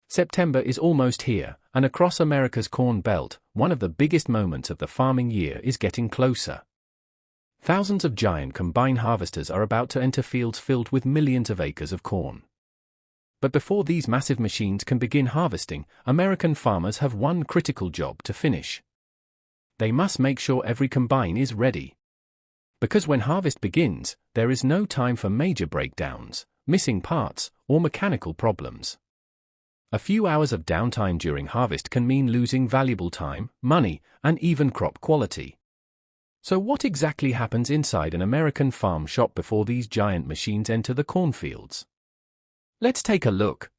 September is almost here, and across America's Corn Belt, one of the biggest moments of the farming year is getting closer. Thousands of giant combine harvesters are about to enter fields filled with millions of acres of corn. But before these massive machines can begin harvesting, American farmers have one critical job to finish. They must make sure every combine is ready. Because when harvest begins, there is no time for major breakdowns, missing parts, or mechanical problems. A few hours of downtime during harvest can mean losing valuable time, money, and even crop quality. So what exactly happens inside an American farm shop before these giant machines enter the cornfields? Let's take a look.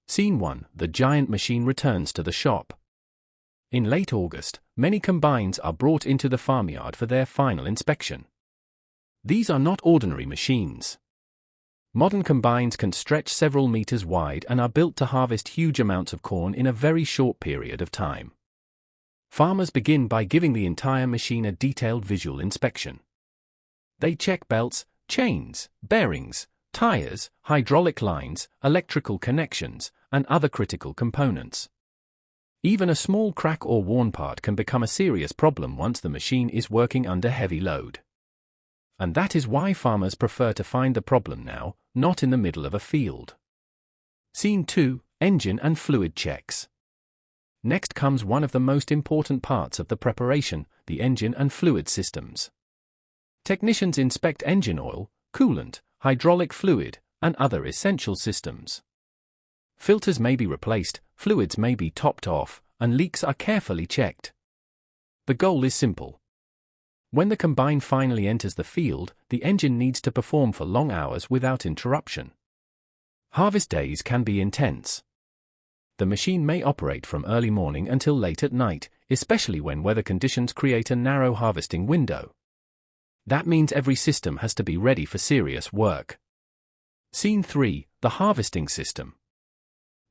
Scene 1. The giant machine returns to the shop. In late August, many combines are brought into the farmyard for their final inspection. These are not ordinary machines. Modern combines can stretch several meters wide and are built to harvest huge amounts of corn in a very short period of time. Farmers begin by giving the entire machine a detailed visual inspection. They check belts, chains, bearings, tires, hydraulic lines, electrical connections, and other critical components. Even a small crack or worn part can become a serious problem once the machine is working under heavy load. And that is why farmers prefer to find the problem now, not in the middle of a field. Scene 2. Engine and fluid checks. Next comes one of the most important parts of the preparation, the engine and fluid systems. Technicians inspect engine oil, coolant, hydraulic fluid, and other essential systems. Filters may be replaced, fluids may be topped off, and leaks are carefully checked. The goal is simple. When the combine finally enters the field, the engine needs to perform for long hours without interruption. Harvest days can be intense. The machine may operate from early morning until late at night, especially when weather conditions create a narrow harvesting window. That means every system has to be ready for serious work. Scene 3. The harvesting system.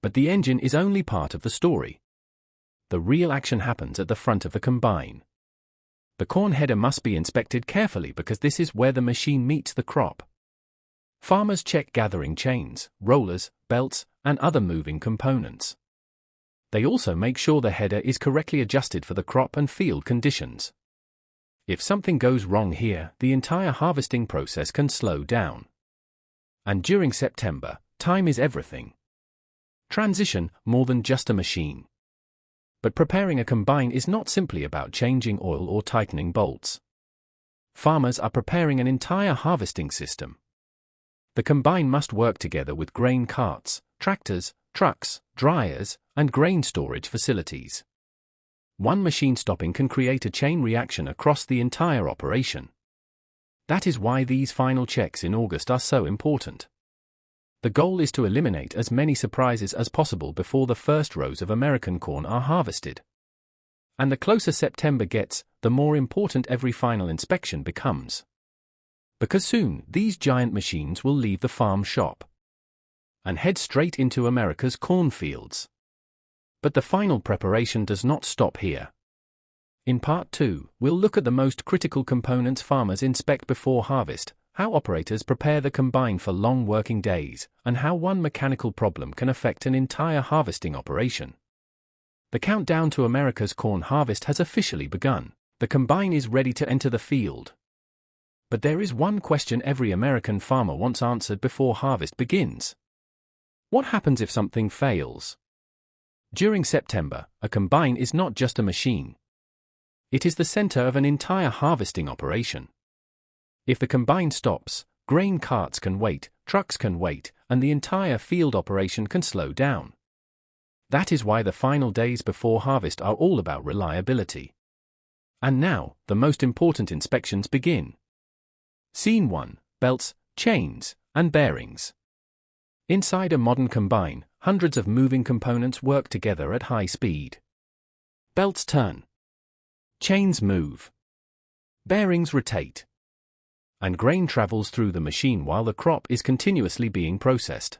But the engine is only part of the story. The real action happens at the front of the combine. The corn header must be inspected carefully because this is where the machine meets the crop. Farmers check gathering chains, rollers, belts, and other moving components. They also make sure the header is correctly adjusted for the crop and field conditions. If something goes wrong here, the entire harvesting process can slow down. And during September, time is everything. Transition, more than just a machine. But preparing a combine is not simply about changing oil or tightening bolts. Farmers are preparing an entire harvesting system. The combine must work together with grain carts, tractors, trucks, dryers, and grain storage facilities. One machine stopping can create a chain reaction across the entire operation. That is why these final checks in August are so important. The goal is to eliminate as many surprises as possible before the first rows of American corn are harvested. And the closer September gets, the more important every final inspection becomes. Because soon, these giant machines will leave the farm shop and head straight into America's cornfields. But the final preparation does not stop here. In Part 2, we'll look at the most critical components farmers inspect before harvest, how operators prepare the combine for long working days, and how one mechanical problem can affect an entire harvesting operation. The countdown to America's corn harvest has officially begun. The combine is ready to enter the field. But there is one question every American farmer wants answered before harvest begins. What happens if something fails? During September, a combine is not just a machine. It is the center of an entire harvesting operation. If the combine stops, grain carts can wait, trucks can wait, and the entire field operation can slow down. That is why the final days before harvest are all about reliability. And now, the most important inspections begin. Scene 1. Belts, chains, and bearings. Inside a modern combine, hundreds of moving components work together at high speed. Belts turn. Chains move. Bearings rotate. And grain travels through the machine while the crop is continuously being processed.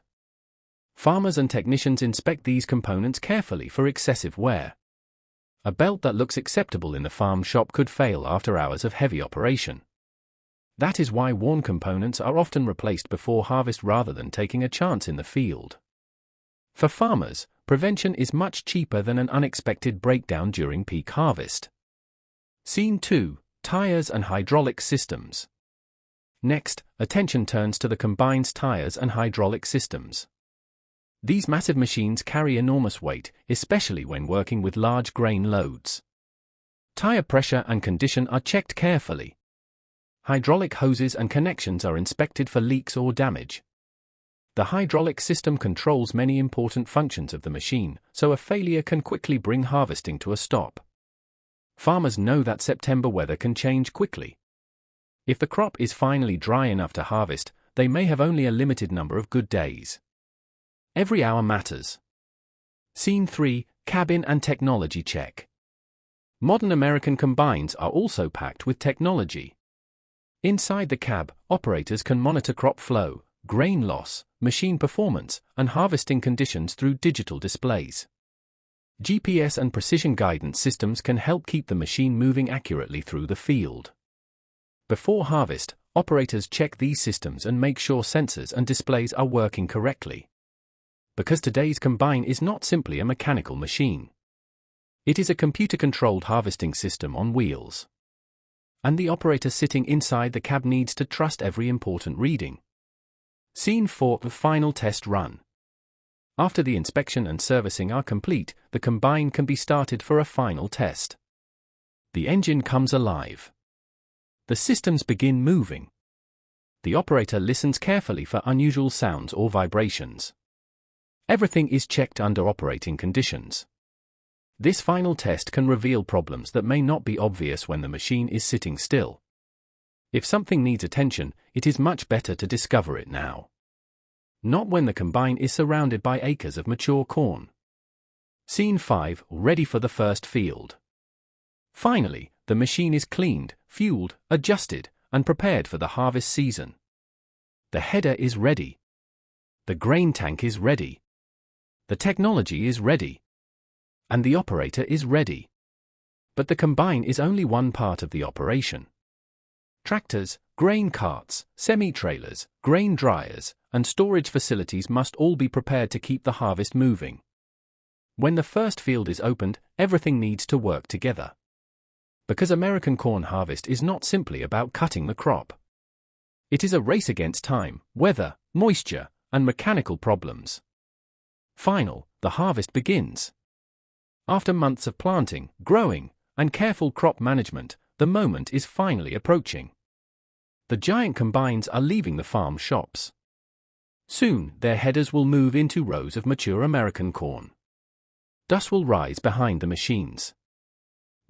Farmers and technicians inspect these components carefully for excessive wear. A belt that looks acceptable in the farm shop could fail after hours of heavy operation. That is why worn components are often replaced before harvest rather than taking a chance in the field. For farmers, prevention is much cheaper than an unexpected breakdown during peak harvest. Scene 2. Tires and hydraulic systems. Next, attention turns to the combine's tires and hydraulic systems. These massive machines carry enormous weight, especially when working with large grain loads. Tire pressure and condition are checked carefully. Hydraulic hoses and connections are inspected for leaks or damage. The hydraulic system controls many important functions of the machine, so a failure can quickly bring harvesting to a stop. Farmers know that September weather can change quickly. If the crop is finally dry enough to harvest, they may have only a limited number of good days. Every hour matters. Scene 3. Cabin and technology check. Modern American combines are also packed with technology. Inside the cab, operators can monitor crop flow, grain loss, machine performance, and harvesting conditions through digital displays. GPS and precision guidance systems can help keep the machine moving accurately through the field. Before harvest, operators check these systems and make sure sensors and displays are working correctly. Because today's combine is not simply a mechanical machine. It is a computer-controlled harvesting system on wheels. And the operator sitting inside the cab needs to trust every important reading. Scene 4. The final test run. After the inspection and servicing are complete, the combine can be started for a final test. The engine comes alive. The systems begin moving. The operator listens carefully for unusual sounds or vibrations. Everything is checked under operating conditions. This final test can reveal problems that may not be obvious when the machine is sitting still. If something needs attention, it is much better to discover it now. Not when the combine is surrounded by acres of mature corn. Scene 5. Ready for the first field. Finally, the machine is cleaned, fueled, adjusted, and prepared for the harvest season. The header is ready. The grain tank is ready. The technology is ready. And the operator is ready. But the combine is only one part of the operation. Tractors, grain carts, semi-trailers, grain dryers, and storage facilities must all be prepared to keep the harvest moving. When the first field is opened, everything needs to work together. Because American corn harvest is not simply about cutting the crop. It is a race against time, weather, moisture, and mechanical problems. The harvest begins. After months of planting, growing, and careful crop management, the moment is finally approaching. The giant combines are leaving the farm shops. Soon, their headers will move into rows of mature American corn. Dust will rise behind the machines.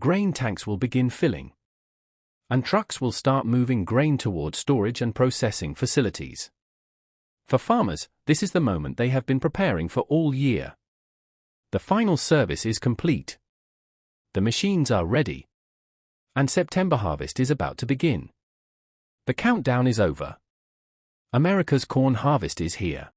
Grain tanks will begin filling. And trucks will start moving grain toward storage and processing facilities. For farmers, this is the moment they have been preparing for all year. The final service is complete. The machines are ready. And September harvest is about to begin. The countdown is over. America's corn harvest is here.